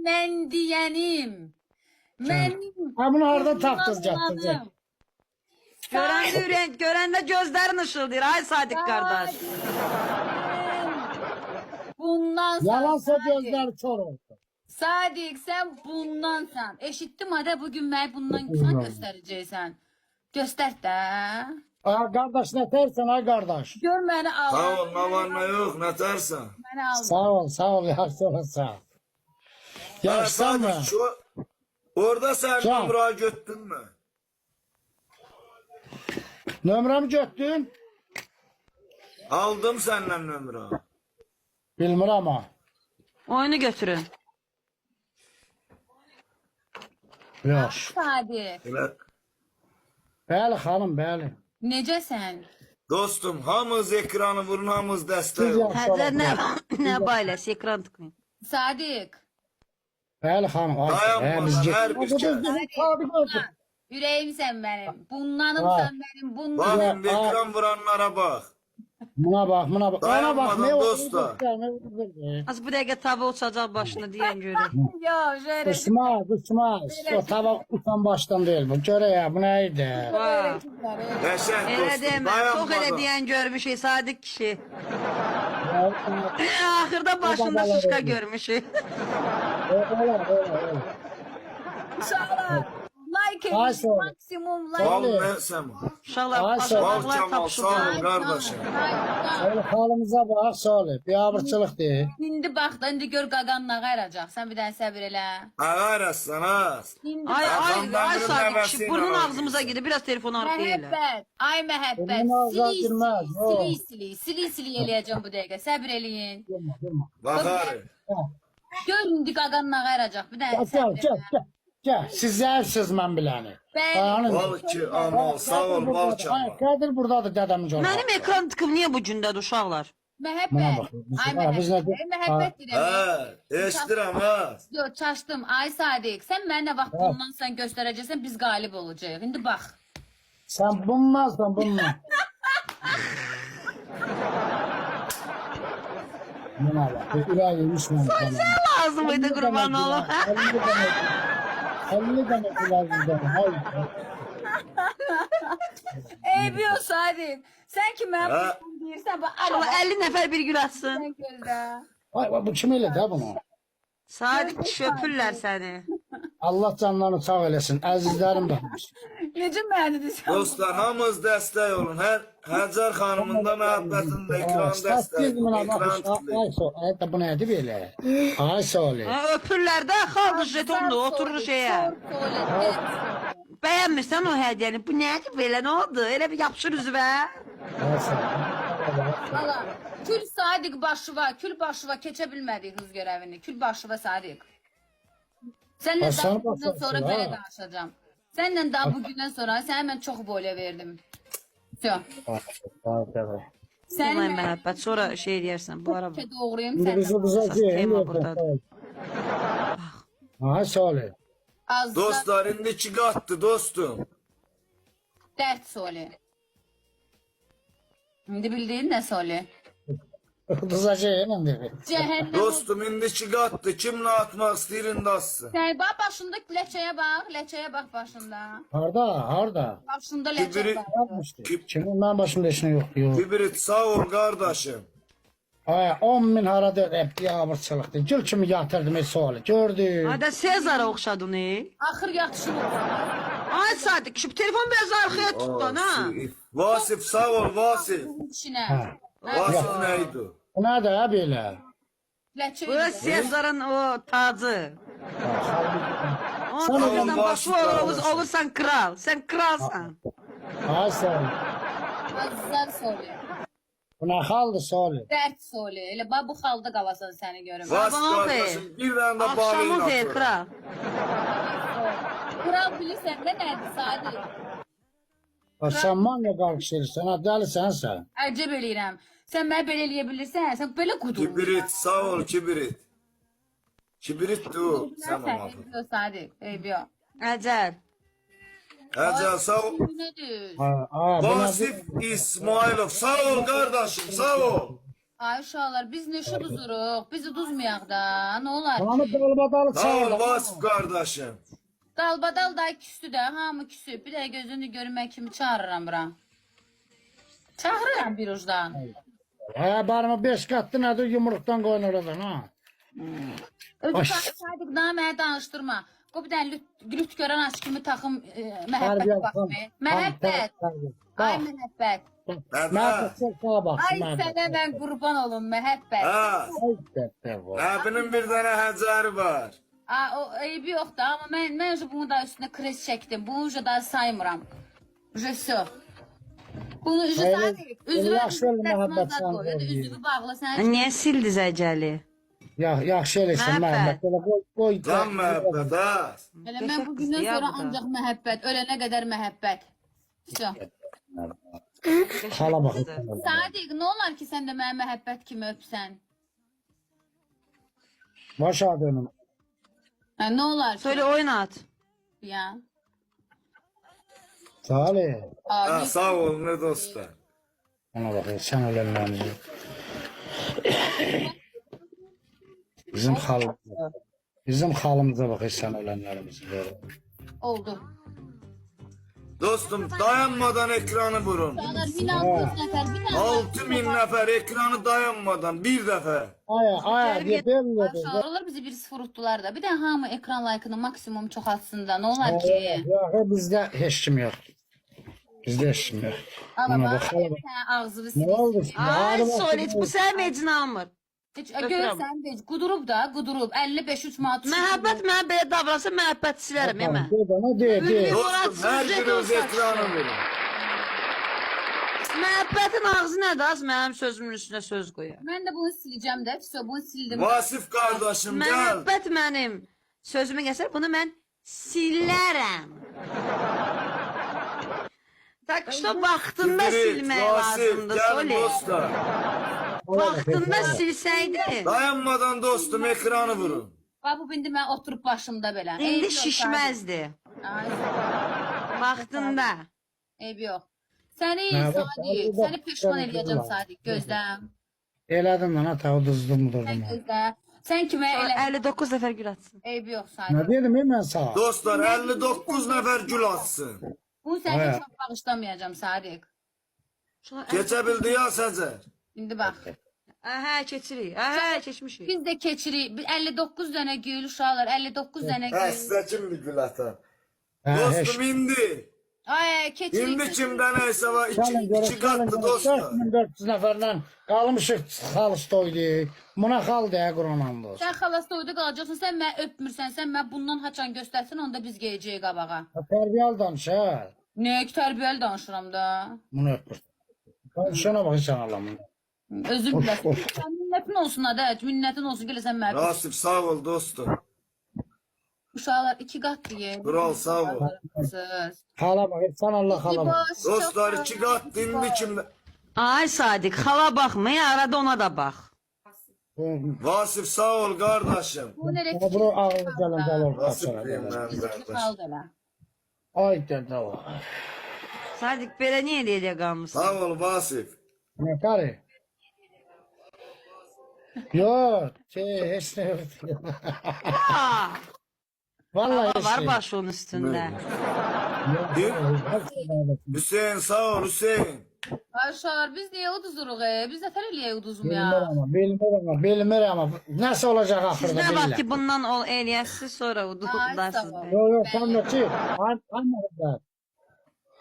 mən deyənim. Mənim Ha bunu harada tapdınız gətirdiniz? Allah'ım. Görəndə gözlərin ışıldayır. Ay Sadiq qardaş. Bundan Yalansa Sadiq. gözləri kör oldu. Sadiq sen bundansan. Eşittim hadi bugün mən bundan sen gösterəcəksən. Göster də. Ay kardeş ne tersen ay kardeş. Gör məni al. Sağ ol, ne var ne yok, ne tersen. Məni al. Sağ ol, yaxşı ol, sağ ol. Yaxşısan mı? Orada sen Sağ ol. nömrəyi götdün mü? Nömrəmi götdün? Aldım senden nömrə. Bilmirəm ha. Oyunu götürün. Yox. Sadiq. Elə, Bəli xanım, bəli. Necəsən? dostum, hamız ekranı vurun, hamız dəstək Siz olun. yaxşı Həzər olun. nə bayləsi ekran tıklayın. Sadiq. Bəli xanım, ay. Dayanmadan biz get. hər bir Bu kəs. bizim Sadiq olsun. Ürəyim sen benim. Bundanım Ha. sen benim. Bundan. Bakın bir ekran vuranlara bak. Buna bax, buna bax. Ona bax, Dayanmadan ne dostlar. oldu? Az bu dəqiqə tava uçacaq başına deyən görək. Yo şöyle. Uçmaz. O tava uçan baştan değil bu. Görə ya, bu nə idi? Vay. Qəşəng Elə dostum, demə. Çox elə dayanmadan. deyən görmüşük Sadiq kişi. Axırda başında Babalar şuşka öyle. görmüşük. Öyle. İnşallah. Like Ay, et. sağ ol. Maksimum like. Bal Vallahi. ne sen? Uşaqlar Ay, sağ ol. Bal aşağıdakılar Kemal, sağ ol tapışıblar. kardeşim. Öyle halımıza bax, Salih. Bir abırçılıq deyil. İndi bax da indi gör qaqanla qayıracaq. Sən bir dənə səbir elə. Ağarasın ha. İndi Ay bax. ay Sadiq kişi Nəvəsiyle burnun var. ağzımıza girir. Biraz telefonu arkaya elə. Məhəbbət. Ay məhəbbət. Bunun ağzına girməz, o. Sili eləyəcəm bu dəqiqə. Səbir eləyin. Bakar. Gör indi qaqanla qayıracaq. Bir dənə Gel, səbir gel, elə. gel. Gel, siz zəifsiz mən biləni. Bəli. Bal ki ama sağ ol bal Ay, Kemal. Qədir buradadır dədəmin canı. Mənim ekran tıkım niyə bu gündədir uşaqlar? Buna Məhəbbət. bax. Ay Ha, biz nə məhəbbət. Məhəbbət deyirəm. He, eştirəm ha. Yox, çaşdım. Ay Sadiq, sən mənə vaxt bundan sən göstərəcəksən, biz qalib olacağıq. İndi bax. Sən bundansan bundan. Buna bax. Ürək yemiş mən. Lazım idi qurban olum. 50 demek lazım. Hayır. Eybi yox Sadiq. Sən ki mənim Ha. deyirsən, bax Allah ala. 50 nəfər bir gül atsın. Sən gözlə. Ay, bu kim elə də bunu? Sadiq kişi öpürlər səni. Allah canlarını sağ eləsin. Əzizlərim də. Necə məni deyirsən? Dostlar hamız dəstək olun. Hər Həcer xanımın da məhəbbətində ekran dəstək. Ekran tıklayın. Ay, so, ay da bu nədir belə? Ay, Salih. Ha, öpürlər də xalq jetondur, oturur şeyə. Bəyənmirsən o hədiyyəni. Bu nədir belə, nə oldu? Elə bir yapışır üzvə. Ay, Salih. Ala. Kül Sadiq başıva, kül başıva keçə bilmədik hız görəvini. Kül başıva Sadiq. Səninlə Hasan daha bundan başlasın, sonra ha. belə danışacağım. Səninlə daha bugündən sonra sənə mən çox boyla verdim. Всё. Ay, Səni Vay mən məhəbbət, sonra şey deyərsən, bu ara. doğrayım İndi bizi səndən. bizə Tema deyil. buradadır. Ay, Salih. Az Dostlar indi iki qatdı dostum. dərd soli. İndi bildiyin nə soli? Kızacağım indi. Cəhənnəm. Dostum indi iki qatdı. Kimlə atmaq istəyir indi atsın. Sən bax başında ləçəyə bax başında. Harda? Başında Kibri- ləçə bax. Yapmışdı. Kimin ben başımda işin yok. Kibrit sağ ol kardeşim. Ay 10 bin haradır hep bir abırçılıktı. Gül kimi yatırdım Salih. Gördün. Hadi Sezara oxşadın ey. Axır yaxşılıq. Ay Sadiq kişi, bu telefon biraz arkaya tutdan ha. Vasif sağ ol Vasif. İçinə. Ha. Vasif neydi? Bu nədir ha belə? Ləçə. Bu Sezarın o tacı. Sen O o yüzden zaman başı başlık olursan kral. Sen kralsan. Ay Salih. Azizlər soli. Bu nə xaldır Salih? Dərd soli. Elə bax bu xalda qalasan səni görüm. Vasif Sabahın kardeşim bir tane de Akşamın bağlayın xeyir atın. kral. Kral bilirsən də nədir Sadiq? Sen manla qalxışırsan, ha dəlisən sən. Əcəb eləyirəm. Sən mənə belə eləyə bilirsən, sən belə qudurmuş. Kibrit sağ ol Kibrit. Kibrit du. Sen Sən ama. eybi yox Sadiq. Eybi yox. Əcəl. Ecel sağ ol. Bu nədir? Ha, bu nədir? Vasif İsmailov sağ ol kardeşim sağ ol. Ay uşaqlar, biz neşə uduzuruq, bizi uduzmayaq da, nə olar Bana ki? dalbadalı Sağ ol çağırdı. Vasif kardeşim. Dalbadal da küsü də, hamı küsü. Bir də gözünü görmək kimi çağırıram bura. Çağırıram bir ucdan. He barımı 5 katlı nedir yumruktan koyun oradan ha. Özü Ay. Sadiq daha mənə danışdırma. O bir dənə lüt görən aç kimi taxım məhəbbət Tərbiyə- baxmı. Məhəbbət. Ay Bak. məhəbbət. Nədə? Məhəbbət çok sağa bak. Ay sənə mən qurban olum məhəbbət. Ha, abinin bir tane Həcəri var. O eybi yoxdur amma mən bunu da üstünə kres çəkdim. Bunu da saymıram. Jüsü. Bunu üzü Öyle- Sadiq. öyle Üzünü yaxşı oldu məhəbbət sənə. üzünü bağla sən. Niyə sildi Zəcəli? Ya yaxşı eləsən Məhəbbət. məhəbbət. Elə qoy. Can məhəbbət ha. Elə mən bu gündən Ya sonra bu da. ancaq məhəbbət, ölənə qədər məhəbbət. Все. Hala bak. Sadiq, nə olar ki sən də mənim məhəbbət kimi öpsən? Baş adamım. Hə, nə olar ki? Söyle oynat. Ya. Salih. Ha, Abi, sağ olun ne dostlar. Ona bak sen ölenlerimizi. Bizim halımıza bak sen ölenlerimizi. oldu. Dostum dayanmadan ekranı vurun. Dağlar 1600 nəfər, bir dənə 6000 nefer ekranı dayanmadan bir defa. Aya diye belli. Aşağılar bizi 1-0 utdular da. Bir də hamı ekran like'ını maksimum çoxaltsın da. Nə olar ki? Ya bizde hiç kim yok. Bizde hiç kim yok. Ana Ona bax, bak. hala bak. sən ağzını Ne oldu sil. şimdi? Ay Hadi bak. Solit bu sənin vecini almır. Heç görsən heç qudurub da, qudurub 55-3 manat. Məhəbbət mənə belə davransa məhəbbət silərəm ya mən. De bana de. Dostum her biriniz ekranı verin. Məhəbbətin ağzı nədir? Az mənim sözümün üstünə söz qoyar. Mən də bunu siləcəm də. Fiso, bunu sildim. Vasif kardeşim gel. Məhəbbət mənim sözümə gəlsə bunu mən silərəm. Tak işte vaxtında silmək Vasif lazımdır gel Solit. dostlar. Vaxtında silsəydi. Dayanmadan dostum ekranı vurun. Bax bu indi mən oturub başımda belə. İndi Eybi yox, şişməzdi. Ay, Vaxtında. eybi yox. Səni Nə var? Sadiq, səni peşman eləyəcəm Sadiq, gözlə. Eladın lan hata uduzdum Sən durdum. gözlə. Sən kimə elə 59 nəfər gül atsın. eybi yox Ne Sadiq. dedim ben sana? Dostlar 59 nefer gül atsın. Bunu sənə Aya. heç vaxt bağışlamayacağam Sadiq. Geçebildi ya Sezer. İndi bax. Hə, keçirik. Hə, keçmişik. Biz də keçirik. 59 dənə gül uşaqlar, 59 dənə Ha gül. size kim bir gül atar? Ha, Dostum indi. Ay keçirik. İndi kimden neyse var Gelin görün, iki katlı dostlar. 4400 neferden kalmışık halis toydu. Buna kal diye Kur'an'ın dost. Sən xalas toyda qalacaqsan, sən məni öpmürsən, sən məni bundan haçan göstərsin, onda biz gələcəyik qabağa. Terbiyeli danış ha. Nə tərbiyəli danışıram da. Bunu öpür. Şuna bak insan Allah'ım. Özür Of, diləsin. of. Sən minnətin olsun da, minnətin olsun gələsən məni. Rasip sağ ol dostum. Uşaqlar 2 qat deyə. Kral sağ ol. Hala bak insan Allah hala bak. Dostlar iki kat indi kimden? Ay Sadiq, xala baxma, ya arada ona da bax. Vasif sağ ol kardeşim. Bu nerə Bunu ağır gelen Vasif kalır. diyeyim ben kardeş. qaldı elə. Ay dede o. Sadiq, belə niyə eləyə qalmışsın? Sağ ol Vasif. Ne karı? Yok. Hiç ne yok. Aa, Vallahi hiç var değil. başının üstündə. Hüseyin sağ ol Hüseyin. Ay uşaqlar biz niyə uduzuruq? Biz nətər eləyək uduzum Bilmir ya? ama, bilmir ama. Nasıl olacak Siz ahırda nə vaxt billah. ki bundan eləyəsiz, sonra Ay, ududarsınız. sağ ol. Yok sen de ki. Anladım.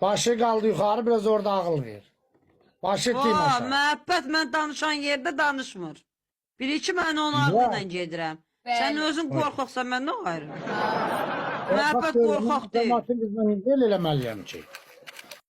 Başı kaldı yukarı biraz orada ağıl ver. Başı diyeyim Vaa, aşağı. məhəbbət mən danışan yerdə danışmır. Bir-iki mən onun ardından gedirəm. Bəli. Sən özün qorxaqsan, mən nə ayrı? Məhəbbət qorxaq deyil. Cəmaatın bizden değil eləməliyəm ki.